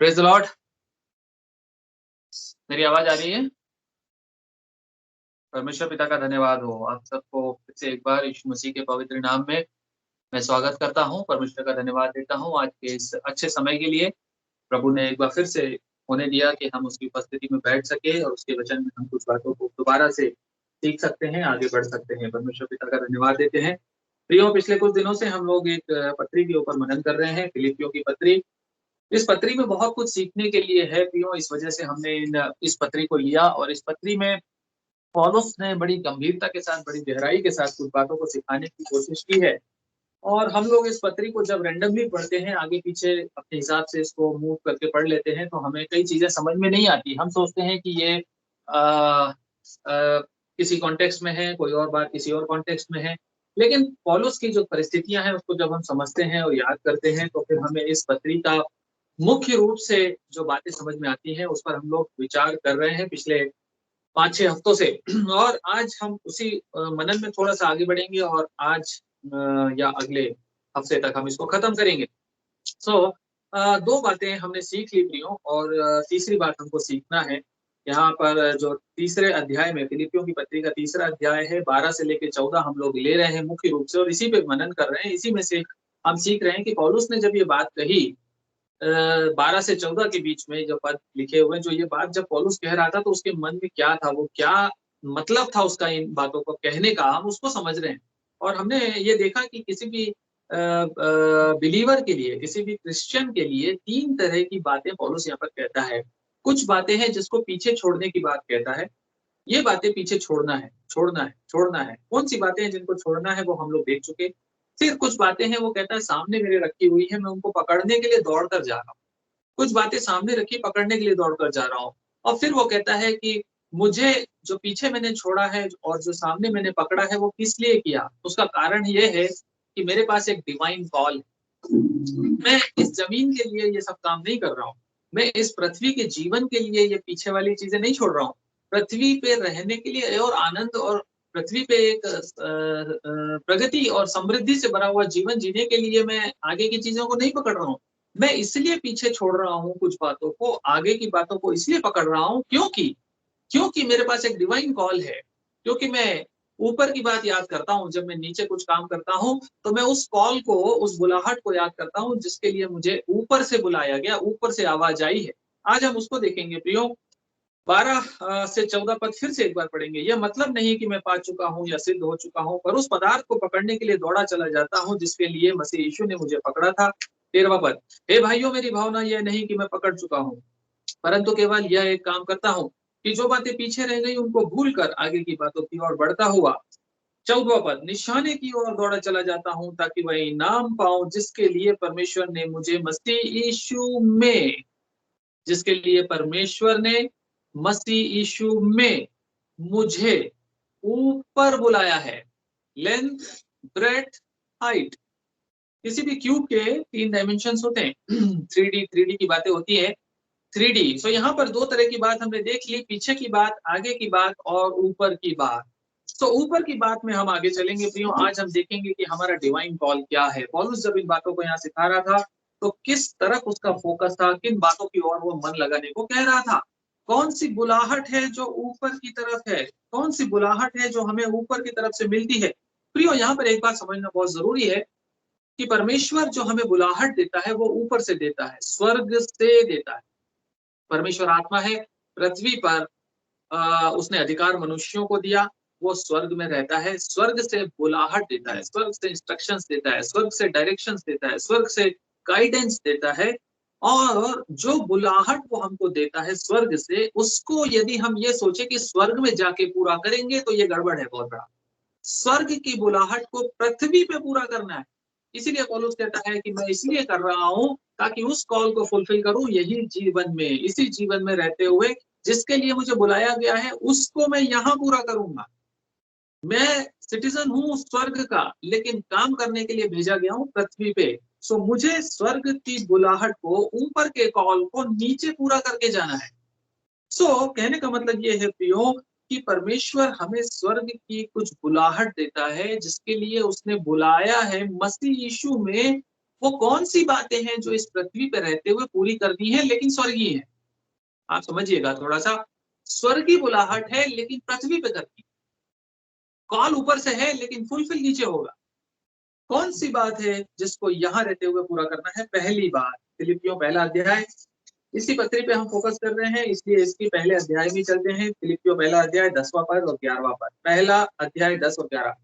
Praise the Lord. मेरी आवाज आ रही है? परमेश्वर पिता का धन्यवाद हो। आप सबको फिर से एक बार यीशु मसीह के पवित्र नाम में मैं स्वागत करता हूं। परमेश्वर का धन्यवाद देता हूं आज के इस अच्छे समय के लिए। प्रभु ने एक बार फिर से होने दिया कि हम उसकी उपस्थिति में बैठ सके और उसके वचन में हम कुछ बातों को दोबारा से सीख सकते हैं, आगे बढ़ सकते हैं। परमेश्वर पिता का धन्यवाद देते हैं। प्रियो, पिछले कुछ दिनों से हम लोग एक पत्री के ऊपर मनन कर रहे हैं, फिलिपियों की पत्री। इस पत्री में बहुत कुछ सीखने के लिए है प्रियो, इस वजह से हमने इस पत्री को लिया और इस पत्री में पौलुस ने बड़ी गंभीरता के साथ, बड़ी गहराई के साथ कुछ बातों को सिखाने की कोशिश की है। और हम लोग इस पत्री को जब रैंडमली पढ़ते हैं, आगे पीछे अपने हिसाब से इसको मूव करके पढ़ लेते हैं, तो हमें कई चीजें समझ में नहीं आती। हम सोचते हैं कि ये किसी कॉन्टेक्स्ट में है, कोई और बात किसी और कॉन्टेक्स्ट में है। लेकिन पौलुस की जो परिस्थितियां हैं उसको जब हम समझते हैं और याद करते हैं, तो फिर हमें इस पत्री का मुख्य रूप से जो बातें समझ में आती हैं उस पर हम लोग विचार कर रहे हैं पिछले 5-6 हफ्तों से। और आज हम उसी मनन में थोड़ा सा आगे बढ़ेंगे और आज या अगले हफ्ते तक हम इसको खत्म करेंगे। दो बातें हमने सीख ली प्रियो, और तीसरी बात हमको सीखना है। यहाँ पर जो तीसरे अध्याय में, फिलिपियों की पत्री का तीसरा अध्याय है, 12 से लेकर 14 हम लोग ले रहे हैं मुख्य रूप से, और इसी पे मनन कर रहे हैं। इसी में से हम सीख रहे हैं कि पौलुस ने जब ये बात कही 12 से 14 के बीच में जो पद लिखे हुए, जो ये बात जब पौलुस कह रहा था तो उसके मन में क्या था, वो क्या मतलब था उसका इन बातों को कहने का, हम उसको समझ रहे हैं। और हमने ये देखा कि किसी भी बिलीवर के लिए, किसी भी क्रिश्चियन के लिए 3 तरह की बातें पौलुस यहाँ पर कहता है। कुछ बातें हैं जिसको पीछे छोड़ने की बात कहता है। ये बातें पीछे छोड़ना है, छोड़ना है, छोड़ना है। कौन सी बातें हैं जिनको छोड़ना है वो हम लोग देख चुके। फिर कुछ बातें हैं, वो कहता है सामने मेरे रखी हुई है, मैं उनको पकड़ने के लिए दौड़ कर जा रहा हूँ। कुछ बातें सामने रखी, पकड़ने के लिए दौड़ कर जा रहा हूँ। और फिर वो कहता है कि मुझे जो पीछे मैंने छोड़ा है और जो सामने मैंने पकड़ा है, वो किस लिए किया। उसका कारण ये है कि मेरे पास एक डिवाइन कॉल है। मैं इस जमीन के लिए ये सब काम नहीं कर रहा हूँ। मैं इस पृथ्वी के जीवन के लिए ये पीछे वाली चीजें नहीं छोड़ रहा हूँ। पृथ्वी पे रहने के लिए और आनंद, और पृथ्वी पे एक प्रगति और समृद्धि से भरा हुआ जीवन जीने के लिए मैं आगे की चीजों को नहीं पकड़ रहा हूँ। मैं इसलिए पीछे छोड़ रहा हूँ कुछ बातों को, आगे की बातों को इसलिए पकड़ रहा हूँ क्योंकि मेरे पास एक डिवाइन कॉल है। क्योंकि मैं ऊपर की बात याद करता हूँ, जब मैं नीचे कुछ काम करता हूँ तो मैं उस कॉल को, उस बुलाहट को याद करता हूँ जिसके लिए मुझे ऊपर से बुलाया गया, ऊपर से आवाज आई है। आज हम उसको देखेंगे प्रियो। 12 से 14 पद फिर से एक बार पढ़ेंगे। यह मतलब नहीं कि मैं पा चुका हूँ या सिद्ध हो चुका हूँ, पर उस पदार्थ को पकड़ने के लिए दौड़ा चला जाता हूँ जिसके लिए मसीह यीशु ने मुझे पकड़ा था। 13वां पद, हे भाइयों, मेरी भावना यह नहीं कि मैं पकड़ चुका हूँ, परंतु केवल यह एक काम करता हूँ कि जो बातें पीछे रह गई उनको भूलकर आगे की बातों की ओर बढ़ता हुआ 14वां पद, निशाने की ओर दौड़ा चला जाता हूँ ताकि वह इनाम पाऊं जिसके लिए परमेश्वर ने मुझे मसीह यीशु में, जिसके लिए परमेश्वर ने मसीह यीशु में मुझे ऊपर बुलाया है। Length, breadth, height. किसी भी क्यूब के 3 डायमेंशंस होते हैं। 3D की बातें होती है। 3D। सो यहाँ पर 2 तरह की बात हमने देख ली, पीछे की बात, आगे की बात और ऊपर की बात। ऊपर की बात में हम आगे चलेंगे प्रियो। आज हम देखेंगे कि हमारा डिवाइन कॉल क्या है। पौलुस जब इन बातों को यहाँ सिखा रहा था तो किस तरफ उसका फोकस था, किन बातों की ओर वो मन लगाने को कह रहा था। कौन सी बुलाहट है जो ऊपर की तरफ है, कौन सी बुलाहट है जो हमें ऊपर की तरफ से मिलती है। प्रियो, यहाँ पर एक बात समझना बहुत जरूरी है कि परमेश्वर जो हमें बुलाहट देता है वो ऊपर से देता है, स्वर्ग से देता है। परमेश्वर आत्मा है। पृथ्वी पर उसने अधिकार मनुष्यों को दिया। वो स्वर्ग में रहता है, स्वर्ग से बुलाहट देता है, स्वर्ग से इंस्ट्रक्शंस देता है, स्वर्ग से डायरेक्शंस देता है, स्वर्ग से गाइडेंस देता है। और जो बुलाहट वो हमको देता है स्वर्ग से, उसको यदि हम ये सोचे कि स्वर्ग में जाके पूरा करेंगे तो ये गड़बड़ है बहुत बड़ा। स्वर्ग की बुलाहट को पृथ्वी पे पूरा करना है। इसीलिए पौलुस कहता है कि मैं इसलिए कर रहा हूं ताकि उस कॉल को फुलफिल करूं यही जीवन में, इसी जीवन में रहते हुए, जिसके लिए मुझे बुलाया गया है उसको मैं यहाँ पूरा करूंगा। मैं सिटीजन हूँ स्वर्ग का, लेकिन काम करने के लिए भेजा गया हूँ पृथ्वी पे। मुझे स्वर्ग की बुलाहट को, ऊपर के कॉल को नीचे पूरा करके जाना है। कहने का मतलब ये है प्रियो कि परमेश्वर हमें स्वर्ग की कुछ बुलाहट देता है जिसके लिए उसने बुलाया है मसीह यीशु में वो कौन सी बातें हैं जो इस पृथ्वी पे रहते हुए पूरी करनी है लेकिन स्वर्गीय है। आप समझिएगा थोड़ा सा, स्वर्गीय बुलाहट है लेकिन पृथ्वी पे करनी, कॉल ऊपर से है लेकिन फुलफिल नीचे होगा। कौन सी बात है जिसको यहाँ रहते हुए पूरा करना है? पहली बात, फिलिपियों पहला अध्याय, इसी पत्री पे हम फोकस कर रहे हैं इसलिए इसके पहले अध्याय में चलते हैं। फिलिपियों पहला अध्याय 10वां पद और 11वां पद। पहला अध्याय 10 और 11।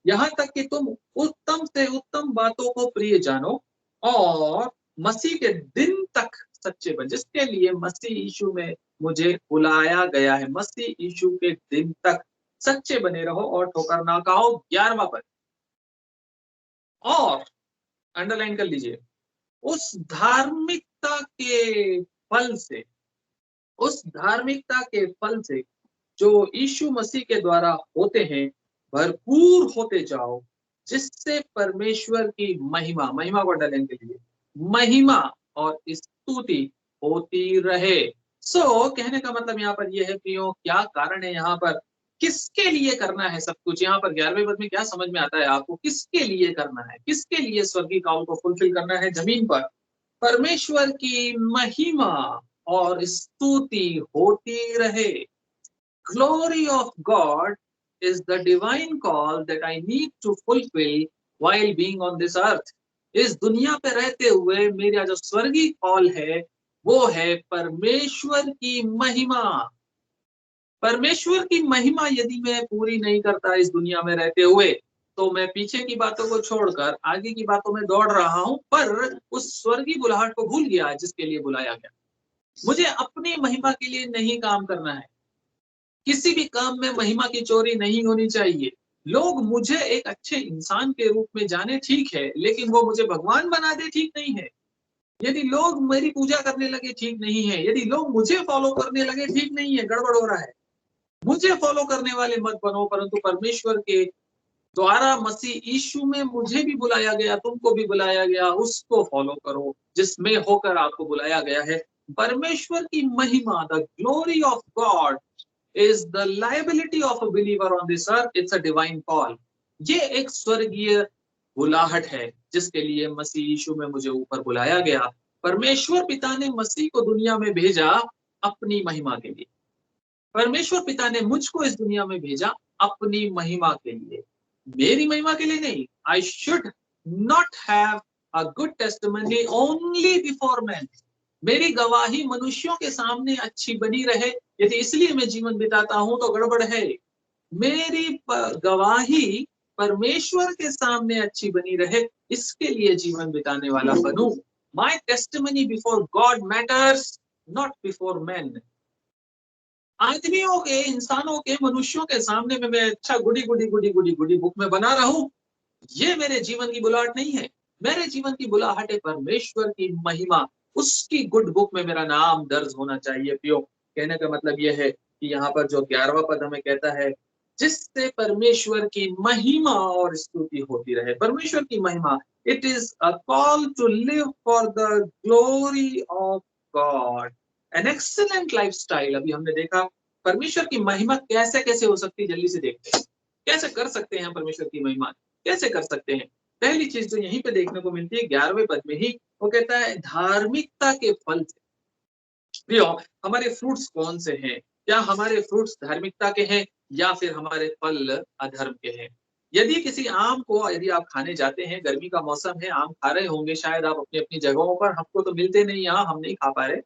यहाँ तक कि तुम उत्तम से उत्तम बातों को प्रिय जानो और मसीह के दिन तक सच्चे बन, जिसके लिए मसीह यीशु में मुझे बुलाया गया है, मसीह यीशु के दिन तक सच्चे बने रहो और ठोकर ना खाओ। 11वां पद, और अंडरलाइन कर लीजिए, उस धार्मिकता के फल से, उस धार्मिकता के फल से जो यीशु मसीह के द्वारा होते हैं भरपूर होते जाओ, जिससे परमेश्वर की महिमा, महिमा को अंडरलाइन के लिए, महिमा और स्तुति होती रहे। कहने का मतलब यहाँ पर यह है प्रियो, क्या कारण है यहाँ पर, किसके लिए करना है सब कुछ? यहाँ पर 11वें पद में क्या समझ में आता है आपको? किसके लिए करना है, किसके लिए स्वर्गीय कॉल को फुलफिल करना है जमीन पर? परमेश्वर की महिमा और स्तुति होती रहे। Glory of God is the divine call that I need to fulfill while being on this earth. इस दुनिया पे रहते हुए मेरा जो स्वर्गीय कॉल है वो है परमेश्वर की महिमा। परमेश्वर की महिमा यदि मैं पूरी नहीं करता इस दुनिया में रहते हुए, तो मैं पीछे की बातों को छोड़कर आगे की बातों में दौड़ रहा हूं, पर उस स्वर्गीय बुलाहट को भूल गया जिसके लिए बुलाया गया। मुझे अपनी महिमा के लिए नहीं काम करना है, किसी भी काम में महिमा की चोरी नहीं होनी चाहिए। लोग मुझे एक अच्छे इंसान के रूप में जाने ठीक है, लेकिन वो मुझे भगवान बना दे ठीक नहीं है। यदि लोग मेरी पूजा करने लगे ठीक नहीं है, यदि लोग मुझे फॉलो करने लगे ठीक नहीं है, गड़बड़ हो रहा है। मुझे फॉलो करने वाले मत बनो, परंतु परमेश्वर के द्वारा मसीह यीशु में मुझे भी बुलाया गया, तुमको भी बुलाया गया, उसको फॉलो करो जिसमें होकर आपको बुलाया गया है। परमेश्वर की महिमा, the glory of God is the liability of a believer on this earth. It's a divine call. ये एक स्वर्गीय बुलाहट है जिसके लिए मसीह यीशु में मुझे ऊपर बुलाया गया। परमेश्वर पिता ने मसीह को दुनिया में भेजा अपनी महिमा के लिए। परमेश्वर पिता ने मुझको इस दुनिया में भेजा अपनी महिमा के लिए, मेरी महिमा के लिए नहीं। I should not have a good testimony only before men. मेरी गवाही मनुष्यों के सामने अच्छी बनी रहे, यदि इसलिए मैं जीवन बिताता हूं तो गड़बड़ है। मेरी गवाही परमेश्वर के सामने अच्छी बनी रहे, इसके लिए जीवन बिताने वाला बनूं। My testimony before God matters, not before man. आदमियों के, इंसानों के, मनुष्यों के सामने में मैं अच्छा गुडी गुडी गुडी गुडी गुडी बुक में बना रहा हूं, ये मेरे जीवन की बुलाहट नहीं है। मेरे जीवन की बुलाहट है परमेश्वर की महिमा, उसकी गुड बुक में मेरा नाम दर्ज होना चाहिए। प्रियो, कहने का मतलब यह है कि यहाँ पर जो 11वां पद हमें कहता है, जिससे परमेश्वर की महिमा और स्तुति होती रहे। परमेश्वर की महिमा, it is a call to live for the glory of God, an excellent lifestyle. अभी हमने देखा परमेश्वर की महिमा कैसे कैसे हो सकती है, जल्दी से देखते हैं कैसे कर सकते हैं परमेश्वर की महिमा, कैसे कर सकते हैं। पहली चीज जो यहीं पे देखने को मिलती है 11वें पद में ही, वो कहता है धार्मिकता के फल से। प्रियो, हमारे फ्रूट्स कौन से हैं? क्या हमारे फ्रूट्स धार्मिकता के हैं या फिर हमारे फल अधर्म के हैं? यदि किसी आम को, यदि आप खाने जाते हैं, गर्मी का मौसम है, आम खा रहे होंगे शायद आप अपनी अपनी जगहों पर, हमको तो मिलते नहीं, यहाँ हम नहीं खा पा रहे,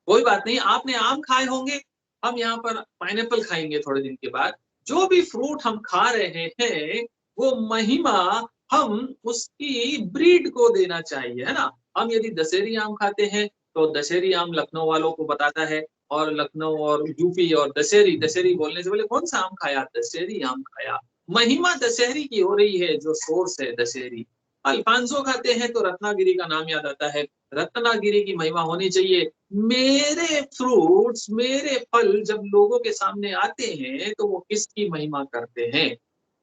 कोई बात नहीं, आपने आम खाए होंगे, हम यहाँ पर पाइनएप्पल खाएंगे थोड़े दिन के बाद। जो भी फ्रूट हम खा रहे हैं वो महिमा हम उसकी ब्रीड को देना चाहिए, है ना। हम यदि दशहरी आम खाते हैं तो दशहरी आम लखनऊ वालों को बताता है, और लखनऊ और यूपी और दशहरी, दशहरी बोलने से पहले कौन सा आम खाया? दशहरी आम खाया। महिमा दशहरी की हो रही है, जो सोर्स है दशहरी। अल्फांसो खाते हैं तो रत्नागिरी का नाम याद आता है, रत्नागिरी की महिमा होनी चाहिए। मेरे फ्रूट्स, मेरे फल जब लोगों के सामने आते हैं तो वो किसकी महिमा करते हैं?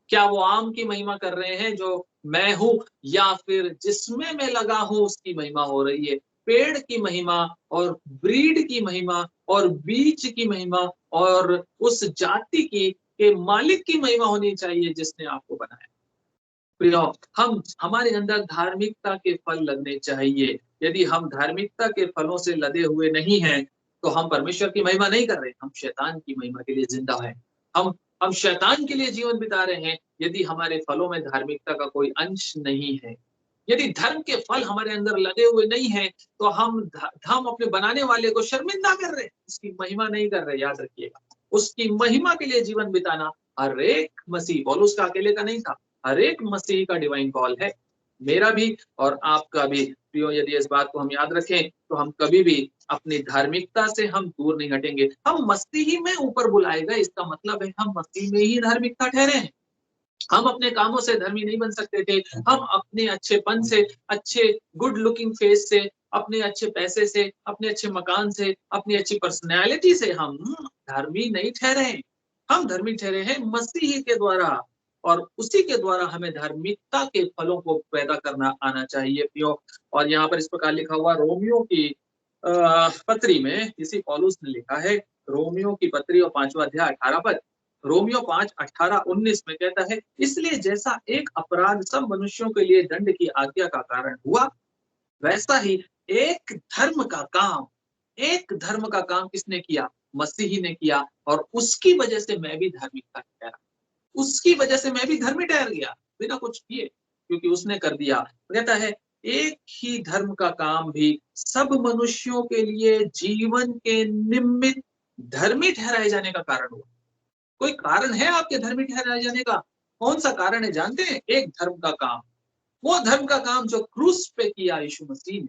क्या वो आम की महिमा कर रहे हैं जो मैं हूं, या फिर जिसमें मैं लगा हूं उसकी महिमा हो रही है? पेड़ की महिमा और ब्रीड की महिमा और बीज की महिमा और उस जाति की के मालिक की महिमा होनी चाहिए जिसने आपको बनाया। प्रियो, हम हमारे अंदर धार्मिकता के फल लगने चाहिए। यदि हम धार्मिकता के फलों से लदे हुए नहीं हैं, तो हम परमेश्वर की महिमा नहीं कर रहे, हम शैतान की महिमा के लिए जिंदा हैं। हम हम शैतान के लिए जीवन बिता रहे हैं, यदि हमारे फलों में धार्मिकता का कोई अंश नहीं है। यदि धर्म के फल हमारे अंदर लगे हुए नहीं हैं, तो हम अपने बनाने वाले को शर्मिंदा कर रहे हैं, उसकी महिमा नहीं कर रहे, याद रखिएगा। उसकी महिमा के लिए जीवन बिताना हर एक मसीह, पौलुस का अकेले का नहीं था, हर एक मसीही का डिवाइन कॉल है, मेरा भी और आपका भी। प्रियो, यदि इस बात को हम याद रखें, तो हम कभी भी अपनी धार्मिकता से हम दूर नहीं हटेंगे। हम मसीही में ऊपर बुलाए गए, इसका मतलब है हम मसीह में ही धार्मिकता ठहरे हैं। हम अपने कामों से धर्मी नहीं बन सकते थे, हम अपने अच्छेपन से, अच्छे गुड लुकिंग फेस से, अपने अच्छे पैसे से, अपने अच्छे मकान से, अपनी अच्छी पर्सनैलिटी से हम धर्मी नहीं ठहरे हैं। हम धर्मी ठहरे हैं मसीह के द्वारा, और उसी के द्वारा हमें धार्मिकता के फलों को पैदा करना आना चाहिए प्रियो। और यहाँ पर इस प्रकार लिखा हुआ रोमियो की पत्री में इसी पौलुस ने लिखा है, रोमियो की पत्री और 5वां अध्याय 18 पद, रोमियो 5:18-19 में कहता है, इसलिए जैसा एक अपराध सब मनुष्यों के लिए दंड की आज्ञा का कारण हुआ, वैसा ही एक धर्म का काम किसने किया? मसीही ने किया, और उसकी वजह से मैं भी धार्मिकता ठहरा, उसकी वजह से मैं भी धर्मी ठहर गया बिना कुछ किए, क्योंकि उसने कर दिया। कहता है एक ही धर्म का काम भी सब मनुष्यों के लिए जीवन के निमित्त धर्मी ठहराए जाने का कारण हुआ। कोई कारण है आपके धर्मी ठहराए जाने का? कौन सा कारण है जानते हैं? एक धर्म का काम, वो धर्म का काम जो क्रूस पे किया यीशु मसीह ने,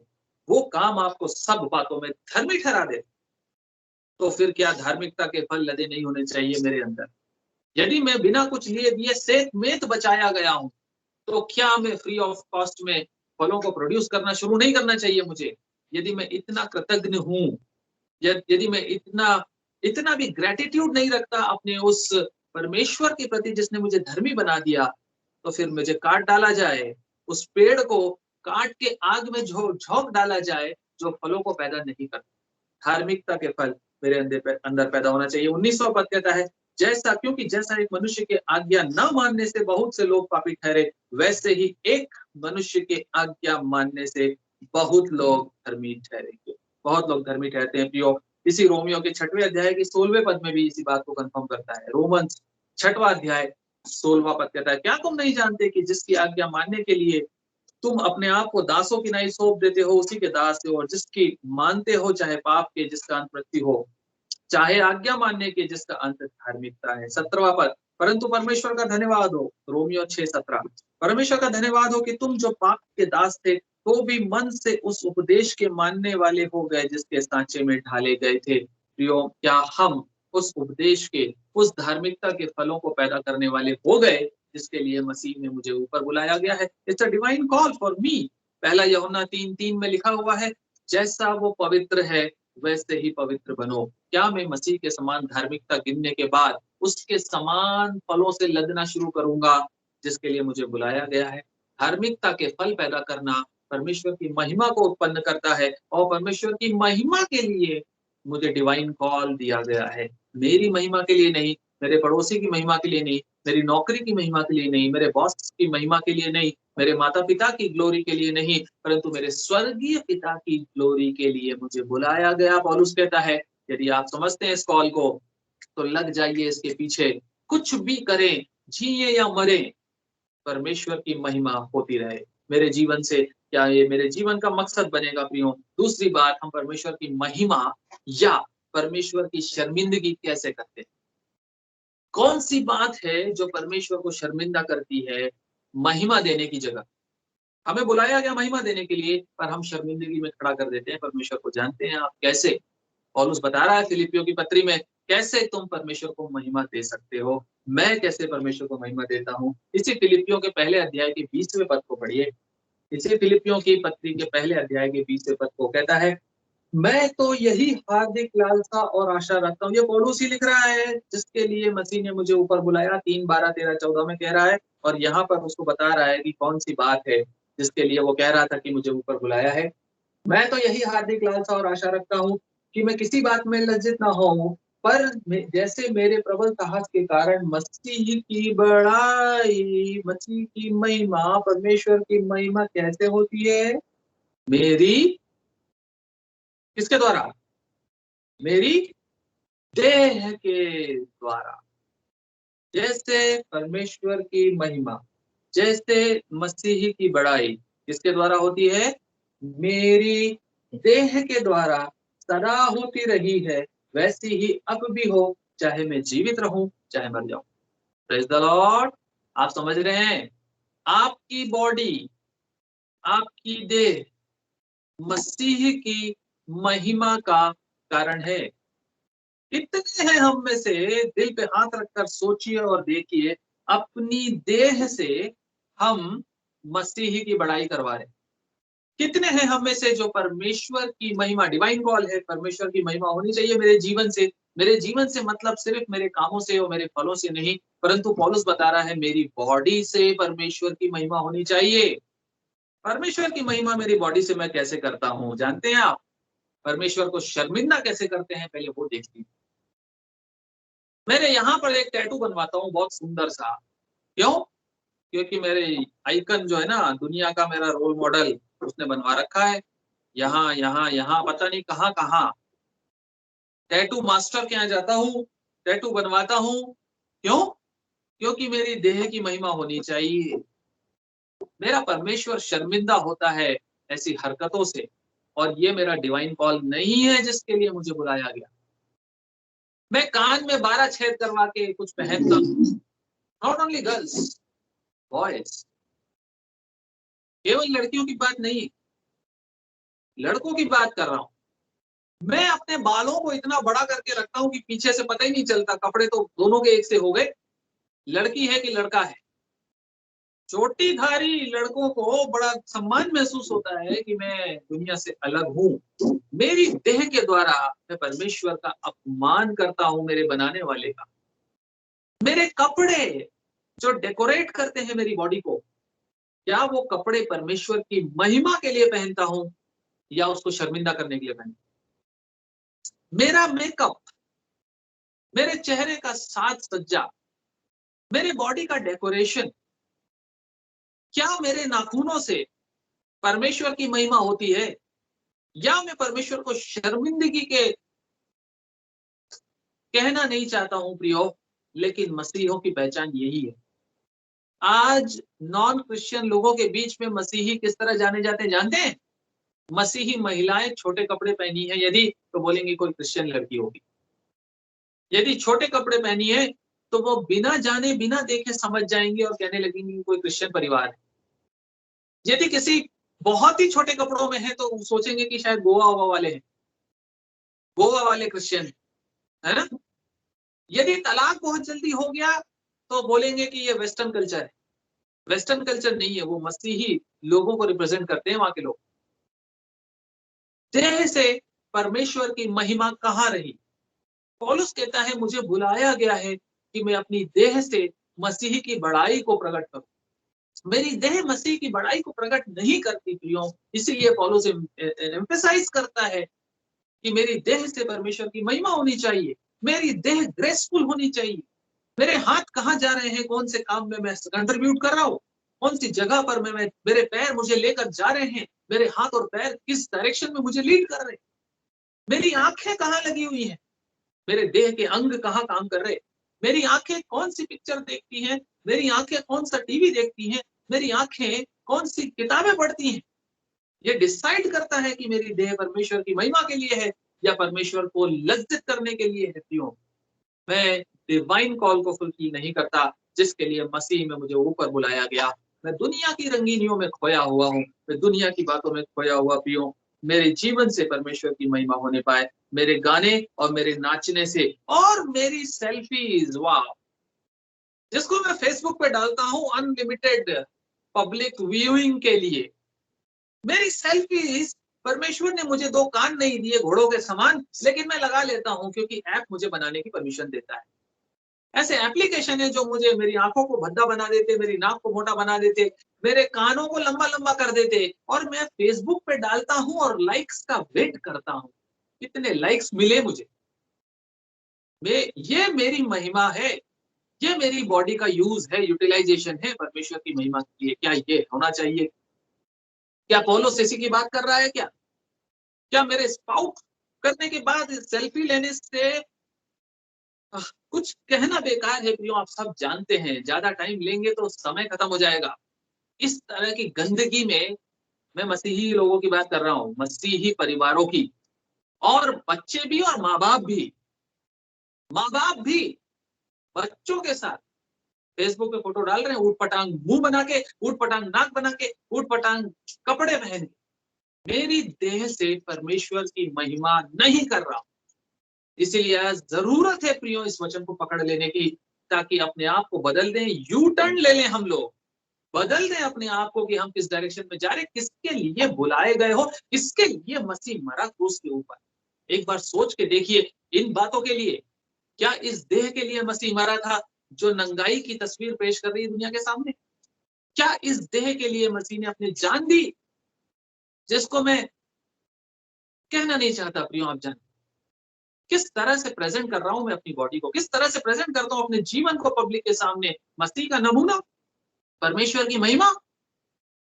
वो काम आपको सब बातों में धर्मी ठहरा दे। तो फिर क्या धार्मिकता के फल लदे नहीं होने चाहिए मेरे अंदर? यदि मैं बिना कुछ लिए दिए सेत मेत बचाया गया हूं, तो क्या मैं फ्री ऑफ कॉस्ट में फलों को प्रोड्यूस करना शुरू नहीं करना चाहिए मुझे? यदि मैं इतना कृतज्ञ हूं, यदि मैं इतना इतना भी ग्रेटिट्यूड नहीं रखता अपने उस परमेश्वर के प्रति जिसने मुझे धर्मी बना दिया, तो फिर मुझे काट डाला जाए, उस पेड़ को काट के आग में झोंक डाला जाए जो फलों को पैदा नहीं करता। धार्मिकता के फल मेरे अंदर पैदा होना चाहिए। 19वां पद कहता है, जैसा एक मनुष्य के आज्ञा न मानने से बहुत से लोग पापी ठहरे, वैसे ही एक मनुष्य के आज्ञा मानने से बहुत लोग धर्मी ठहरेंगे। बहुत लोग धर्मी ठहरते हैं प्रियो। इसी रोमियो के 6वें अध्याय के 16वें पद में भी इसी बात को कंफर्म करता है। रोमन्स 6वां अध्याय 16वां पद कहता है, क्या तुम नहीं जानते कि जिसकी आज्ञा मानने के लिए तुम अपने आप को दासों की नाई सौंप देते हो, उसी के दास हो, और जिसकी मानते हो चाहे पाप के जिसका अंत मृत्यु हो, चाहे आज्ञा मानने के जिसका अंत धार्मिकता है। 17वां पद, परंतु परमेश्वर का धन्यवाद हो, रोमियो 6:17, परमेश्वर का धन्यवाद हो कि तुम जो पाप के दास थे, तो भी मन से उस उपदेश के मानने वाले हो गए जिसके सांचे में ढाले गए थे। प्रियो, क्या हम उस उपदेश के, उस धार्मिकता के फलों को पैदा करने वाले हो गए जिसके लिए मसीह ने मुझे ऊपर बुलाया गया है? It's a divine call for me. पहला यूहन्ना 3:3 में लिखा हुआ है, जैसा वो पवित्र है वैसे ही पवित्र बनो। क्या मैं मसीह के समान धार्मिकता गिनने के बाद उसके समान फलों से लदना शुरू करूंगा जिसके लिए मुझे बुलाया गया है? धार्मिकता के फल पैदा करना परमेश्वर की महिमा को उत्पन्न करता है, और परमेश्वर की महिमा के लिए मुझे डिवाइन कॉल दिया गया है। मेरी महिमा के लिए नहीं, मेरे पड़ोसी की महिमा के लिए नहीं, मेरी नौकरी की महिमा के लिए नहीं, मेरे बॉस की महिमा के लिए नहीं, मेरे माता पिता की ग्लोरी के लिए नहीं, परंतु मेरे स्वर्गीय पिता की ग्लोरी के लिए मुझे बुलाया गया। पौलुस कहता है, यदि आप समझते हैं इस कॉल को, तो लग जाइए इसके पीछे, कुछ भी करें, जिए या मरे, परमेश्वर की महिमा होती रहे मेरे जीवन से। क्या ये मेरे जीवन का मकसद बनेगा प्रियो? दूसरी बात, हम परमेश्वर की महिमा या परमेश्वर की शर्मिंदगी कैसे करते हैं? कौन सी बात है जो परमेश्वर को शर्मिंदा करती है महिमा देने की जगह? हमें बुलाया गया महिमा देने के लिए, पर हम शर्मिंदगी में खड़ा कर देते हैं परमेश्वर को। जानते हैं आप कैसे? पौलुस बता रहा है फिलिपियों की पत्री में, कैसे तुम परमेश्वर को महिमा दे सकते हो। मैं कैसे परमेश्वर को महिमा देता हूँ? इसी फिलिपियों के पहले अध्याय के 20वें पद को पढ़िए। इसी फिलिपियों की पत्री के पहले अध्याय के 20वें पद को कहता है, मैं तो यही हार्दिक लालसा और आशा रखता हूँ। ये पौलुस ही लिख रहा है जिसके लिए मसीह ने मुझे ऊपर बुलाया। 3:12-13-14 में कह रहा है, और यहाँ पर उसको बता रहा है कि कौन सी बात है जिसके लिए वो कह रहा था कि मुझे ऊपर बुलाया है। मैं तो यही हार्दिक लालसा और आशा रखता हूँ कि मैं किसी बात में लज्जित ना होऊं, जैसे मेरे प्रबल साहस के कारण मसीह की बड़ाई, मसीह की महिमा, परमेश्वर की महिमा कैसे होती है? मेरी किसके द्वारा? मेरी देह के द्वारा। जैसे परमेश्वर की महिमा, जैसे मसीह की बड़ाई किसके द्वारा होती है? मेरी देह के द्वारा सदा होती रही है, वैसी ही अब भी हो, चाहे मैं जीवित रहूं चाहे मर जाऊं। Praise the Lord. आप समझ रहे हैं? आपकी बॉडी, आपकी देह मसीह की महिमा का कारण है। कितने हैं हम में से, दिल पे हाथ रखकर सोचिए और देखिए, अपनी देह से हम मसीह की बड़ाई करवा रहे हैं। कितने हैं हम में से जो परमेश्वर की महिमा, डिवाइन कॉल है, परमेश्वर की महिमा होनी चाहिए मेरे जीवन से। मेरे जीवन से मतलब सिर्फ मेरे कामों से और मेरे फलों से नहीं, परंतु पौलुस बता रहा है मेरी बॉडी से परमेश्वर की महिमा होनी चाहिए। परमेश्वर की महिमा मेरी बॉडी से मैं कैसे करता हूं जानते हैं आप? परमेश्वर को शर्मिंदा कैसे करते हैं पहले वो देख लीजिए। मैंने यहाँ पर एक टैटू बनवाता हूँ बहुत सुंदर सा। क्यों? क्योंकि मेरे आइकन जो है ना, दुनिया का मेरा रोल मॉडल, उसने बनवा रखा है। यहाँ यहाँ यहाँ पता नहीं कहाँ कहाँ टैटू मास्टर के यहाँ जाता हूँ, टैटू बनवाता हूँ। क्यों? क्योंकि मेरी देह की महिमा होनी चाहिए। मेरा परमेश्वर शर्मिंदा होता है ऐसी हरकतों से, और ये मेरा डिवाइन कॉल नहीं है जिसके लिए मुझे बुलाया गया। मैं कान में 12 छेद करवा के कुछ पहनता हूँ। Not only girls, boys. केवल लड़कियों की बात नहीं, लड़कों की बात कर रहा हूँ। मैं अपने बालों को इतना बड़ा करके रखता हूँ कि पीछे से पता ही नहीं चलता, कपड़े तो दोनों के एक से हो गए, लड़की है कि लड़का है। चोटीधारी लड़कों को बड़ा सम्मान महसूस होता है कि मैं दुनिया से अलग हूँ। मेरी देह के द्वारा मैं परमेश्वर का अपमान करता हूँ, मेरे बनाने वाले का। मेरे कपड़े जो डेकोरेट करते हैं मेरी बॉडी को, क्या वो कपड़े परमेश्वर की महिमा के लिए पहनता हूं या उसको शर्मिंदा करने के लिए पहनता हूं? मेरा मेकअप, मेरे चेहरे का साज सज्जा, मेरे बॉडी का डेकोरेशन, क्या मेरे नाखूनों से परमेश्वर की महिमा होती है, या मैं परमेश्वर को शर्मिंदगी के कहना नहीं चाहता हूं प्रियो, लेकिन मसीहों की पहचान यही है। आज नॉन क्रिश्चियन लोगों के बीच में मसीही किस तरह जाने जाते हैं जानते हैं? मसीही महिलाएं छोटे कपड़े पहनी है यदि, तो बोलेंगे कोई क्रिश्चियन लड़की होगी। यदि छोटे कपड़े पहनी है तो वो बिना जाने बिना देखे समझ जाएंगे और कहने लगेंगे कोई क्रिश्चियन परिवार है। यदि किसी बहुत ही छोटे कपड़ों में है तो सोचेंगे कि शायद गोवा ओवा वाले हैं, गोवा वाले क्रिश्चियन है ना। यदि तलाक बहुत जल्दी हो गया तो बोलेंगे कि ये वेस्टर्न कल्चर है। वेस्टर्न कल्चर नहीं है, वो मसीही लोगों को रिप्रेजेंट करते हैं वहां के लोग। देह से परमेश्वर की महिमा कहाँ रही? पौलुस कहता है मुझे बुलाया गया है कि मैं अपनी देह से मसीह की बड़ाई को प्रकट करूं। मेरी देह मसीह की बड़ाई को प्रकट नहीं करती प्रियो, इसीलिए पौलुस एम्फेसाइज करता है कि मेरी देह से परमेश्वर की महिमा होनी चाहिए। मेरी देह ग्रेसफुल होनी चाहिए। मेरे हाथ कहाँ जा रहे हैं, कौन से काम में मैं कंट्रीब्यूट कर रहा हूँ, कौन सी जगह पर मैं मेरे पैर मुझे लेकर जा रहे हैं, मेरे हाथ और पैर किस डायरेक्शन में मुझे लीड कर रहे हैं, मेरी आंखें कहाँ लगी हुई हैं, मेरे देह के अंग कहाँ काम कर रहे, मेरी आंखें कौन सी पिक्चर देखती हैं, मेरी आंखें कौन सा टीवी देखती हैं, मेरी आंखें कौन सी किताबें पढ़ती हैं। ये डिसाइड करता है कि मेरी देह परमेश्वर की महिमा के लिए है या परमेश्वर को लज्जित करने के लिए है। क्यों? मैं डिवाइन कॉल को फुलफिल नहीं करता जिसके लिए मसीह में मुझे ऊपर बुलाया गया। मैं दुनिया की रंगीनियों में खोया हुआ हूँ, मैं दुनिया की बातों में खोया हुआ पियो। मेरे जीवन से परमेश्वर की महिमा होने पाए, मेरे गाने और मेरे नाचने से, और मेरी सेल्फीज, वाह, जिसको मैं फेसबुक पे डालता हूँ अनलिमिटेड पब्लिक व्यूइंग के लिए। मेरी सेल्फीज, परमेश्वर ने मुझे दो कान नहीं दिए घोड़ों के समान, लेकिन मैं लगा लेता हूँ क्योंकि ऐप मुझे बनाने की परमिशन देता है। ऐसे एप्लीकेशन है जो मुझे मेरी आंखों को भद्दा बना देते, मेरी नाक को मोटा बना देते, मेरे कानों को लंबा लंबा कर देते, और मैं फेसबुक पे डालता हूँ और लाइक्स का वेट करता हूँ कितने लाइक्स मिले मुझे। ये मेरी महिमा है, ये मेरी बॉडी का यूज है, यूटिलाइजेशन है परमेश्वर की महिमा के लिए। क्या ये होना चाहिए? क्या पौलुस इसी की बात कर रहा है क्या? क्या मेरे स्पाउट करने के बाद सेल्फी लेने से कुछ कहना बेकार है प्रियो? आप सब जानते हैं, ज्यादा टाइम लेंगे तो समय खत्म हो जाएगा। इस तरह की गंदगी में मैं मसीही लोगों की बात कर रहा हूँ, मसीही परिवारों की, और बच्चे भी और माँ बाप भी बच्चों के साथ फेसबुक पे फोटो डाल रहे हैं, ऊट पटांग मुंह बना के, ऊट पटांग नाक बना के, ऊट पटांग कपड़े पहन के। मेरी देह से परमेश्वर की महिमा नहीं कर रहा। इसीलिए आज जरूरत है प्रियो इस वचन को पकड़ लेने की, ताकि अपने आप को बदल दें, यू टर्न ले लें हम लोग, बदल दें अपने आप को कि हम किस डायरेक्शन में जा रहे, किसके लिए बुलाए गए हो, किसके लिए मसीह मरा क्रूस के ऊपर। एक बार सोच के देखिए इन बातों के लिए। क्या इस देह के लिए मसीह मरा था जो नंगाई की तस्वीर पेश कर रही है दुनिया के सामने? क्या इस देह के लिए मसीह ने अपनी जान दी, जिसको मैं कहना नहीं चाहता प्रियो? आप जान किस तरह से प्रेजेंट कर रहा हूं मैं अपनी बॉडी को, किस तरह से प्रेजेंट करता हूं अपने जीवन को पब्लिक के सामने? मसीह का नमूना, परमेश्वर की महिमा,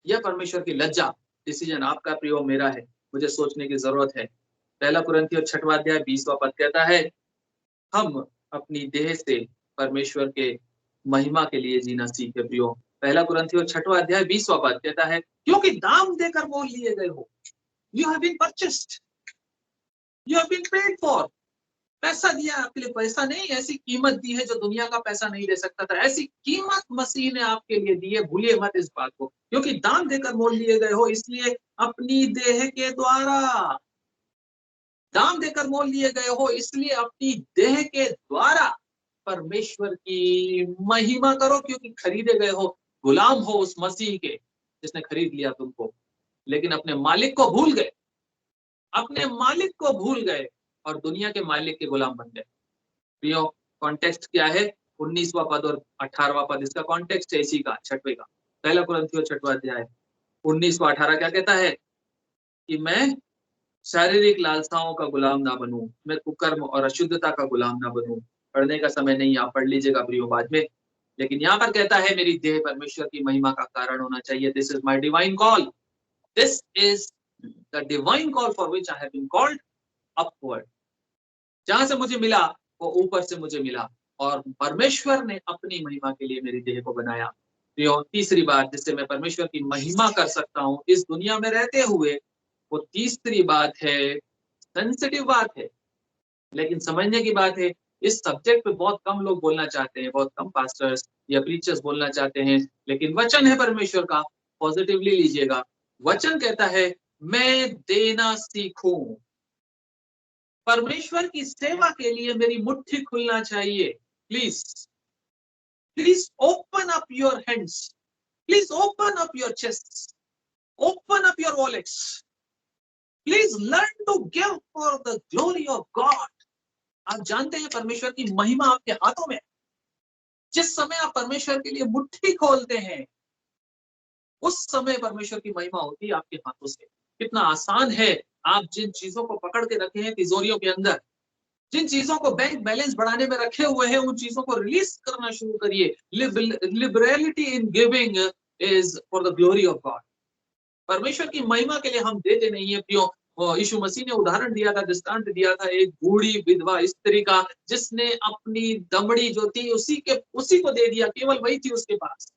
या परमेश्वर की लज्जा? डिसीजन आपका प्रियो, मेरा है। मुझे सोचने की जरूरत है। पहला कुरिन्थियों 6वां अध्याय 20वां पद कहता है, हम अपनी देह से परमेश्वर के महिमा के लिए जीना सीखे प्रियो। पहला कुरिन्थियों 6वां अध्याय 20वां पद कहता है, क्योंकि दाम देकर मोल लिए गए हो। You have been purchased, you have been paid for. पैसा दिया आपके लिए, पैसा नहीं, ऐसी कीमत दी है जो दुनिया का पैसा नहीं दे सकता था। ऐसी कीमत मसीह ने आपके लिए दी है, भूलिए मत इस बात को। क्योंकि दाम देकर मोल लिए गए हो, इसलिए अपनी देह के द्वारा, दाम देकर मोल लिए गए हो इसलिए अपनी देह के द्वारा परमेश्वर की महिमा करो, क्योंकि खरीदे गए हो, गुलाम हो उस मसीह के जिसने खरीद लिया तुमको। लेकिन अपने मालिक को भूल गए, अपने मालिक को भूल गए और दुनिया के मालिक के गुलाम बन गए। प्रियो, कॉन्टेक्स्ट क्या है? 19वां पद और 18वां पद, इसका कॉन्टेक्स्ट है इसी का, 6वें का। पहला कुरिन्थियों 6वां अध्याय 19वां 18 क्या कहता है कि मैं शारीरिक लालसाओं का गुलाम ना बनूं, मैं कुकर्म और अशुद्धता का गुलाम ना बनूं। पढ़ने का समय नहीं, आप पढ़ लीजिएगा प्रियो बाद में। लेकिन यहाँ पर कहता है मेरी देह परमेश्वर की महिमा का कारण होना चाहिए। This is my divine call, this is the divine call for which I have been called upward. जहां से मुझे मिला वो ऊपर से मुझे मिला, और परमेश्वर ने अपनी महिमा के लिए मेरी देह को बनाया। तो तीसरी बात जिससे मैं परमेश्वर की महिमा कर सकता हूँ इस दुनिया में रहते हुए, वो तीसरी बात है, सेंसिटिव बात है लेकिन समझने की बात है। इस सब्जेक्ट पे बहुत कम लोग बोलना चाहते हैं, बहुत कम पास्टर्स या प्रीचर्स बोलना चाहते हैं, लेकिन वचन है परमेश्वर का, पॉजिटिवली लीजिएगा। वचन कहता है मैं देना सीखूं। परमेश्वर की सेवा के लिए मेरी मुट्ठी खुलना चाहिए। Please, please open up your hands, please open up your chest, open up your wallets, please learn to give for the glory of God. आप जानते हैं परमेश्वर की महिमा आपके हाथों में। जिस समय आप परमेश्वर के लिए मुट्ठी खोलते हैं, उस समय परमेश्वर की महिमा होती है आपके हाथों से। कितना आसान है। आप जिन चीजों को पकड़ के रखे हैं तिजोरियों के अंदर, जिन चीजों को बैंक बैलेंस बढ़ाने में रखे हुए हैं, उन चीजों को रिलीज करना शुरू करिए। Liberality in giving is for the glory of God. परमेश्वर की महिमा के लिए हम देते नहीं है प्रियो। यीशु मसीह ने उदाहरण दिया था, दृष्टांत दिया था एक बूढ़ी विधवा स्त्री का, जिसने अपनी दमड़ी जो थी उसी को दे दिया। केवल वही थी उसके पास,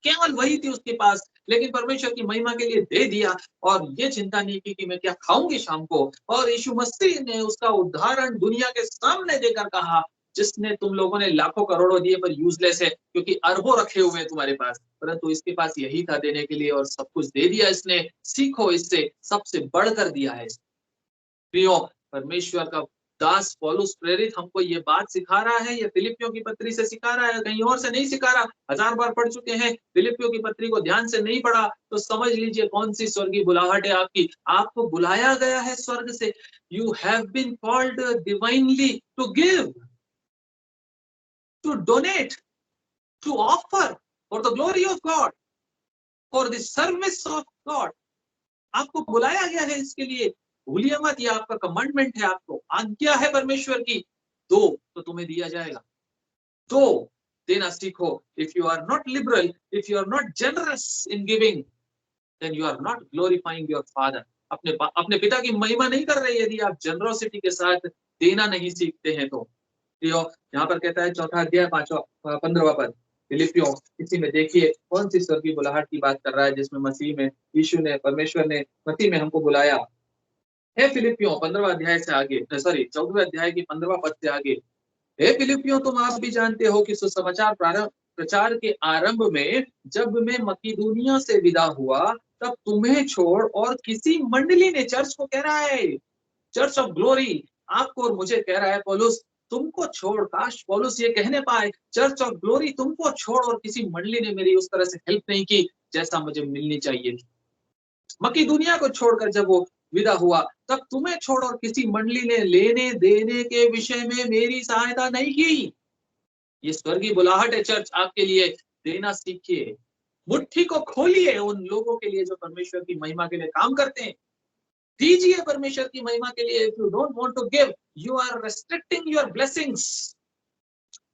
केवल वही थी उसके पास, लेकिन परमेश्वर की महिमा के लिए दे दिया, और ये चिंता नहीं की कि मैं क्या खाऊंगी शाम को। और यीशु मसीह ने उसका उदाहरण दुनिया के सामने देकर कहा, जिसने तुम लोगों ने लाखों करोड़ों दिए पर यूजलेस है, क्योंकि अरबों रखे हुए हैं तुम्हारे पास, परंतु इसके पास यही था देने के लिए और सब कुछ दे दिया इसने। सीखो इससे, सबसे बढ़कर दिया है। प्रियो, परमेश्वर का दास पौलुस प्रेरित हमको ये बात सिखा रहा है, या फिलिपियों की पत्री से सिखा रहा है, कहीं और से नहीं सिखा रहा। 1000 बार पढ़ चुके हैं, फिलिपियों की पत्री को ध्यान से नहीं पढ़ा तो समझ लीजिए कौन सी स्वर्गीय बुलाहट है आपकी। आपको बुलाया गया है स्वर्ग से। You have been called divinely to give, to donate, to offer for the glory of God, for the service of God. आपको बुलाया गया है इसके लिए। भूलिए मत, ये आपका कमांडमेंट है, आपको आज्ञा है परमेश्वर की दो तो तुम्हें दिया जाएगा, दो देना सीखो। If you are not liberal, if you are not generous in giving, then you are not glorifying your father. अपने पिता की महिमा नहीं कर रहे यदि आप जनरोसिटी के साथ देना नहीं सीखते हैं तो। यहाँ पर कहता है 4 अध्याय 15वां पद फिलिपियों, इसी में देखिए कौन सी स्वर्गीय बुलाहट की बात कर रहा है जिसमें मसीह में यीशु ने, परमेश्वर ने मसीह में हमको बुलाया है। फिलिपियों 15वां अध्याय से आगे, सॉरी 14वें अध्याय की 15वां पद से आगे, हे फिलिपियों, तुम आप भी जानते हो कि सुसमाचार प्रचार के आरंभ में जब मैं मकीदुनिया से विदा हुआ तब तुम्हें छोड़ और किसी मंडली ने, चर्च को कह रहा है, चर्च ऑफ ग्लोरी आपको और मुझे कह रहा है पौलुस, तुमको छोड़, काश पौलुस ये कहने पाए, चर्च ऑफ ग्लोरी तुमको छोड़ और किसी मंडली ने मेरी उस तरह से हेल्प नहीं की जैसा मुझे मिलनी चाहिए थी। मकीदुनिया को छोड़कर जब वो विदा हुआ तब तुम्हें छोड़ और किसी मंडली ने लेने देने के विषय में मेरी सहायता नहीं की। ये स्वर्गीय बुलाहट है चर्च आपके लिए, देना सीखिए, मुट्ठी को खोलिए उन लोगों के लिए जो परमेश्वर की महिमा के लिए काम करते हैं, दीजिए परमेश्वर की महिमा के लिए। If you don't want to give, you are restricting your blessings,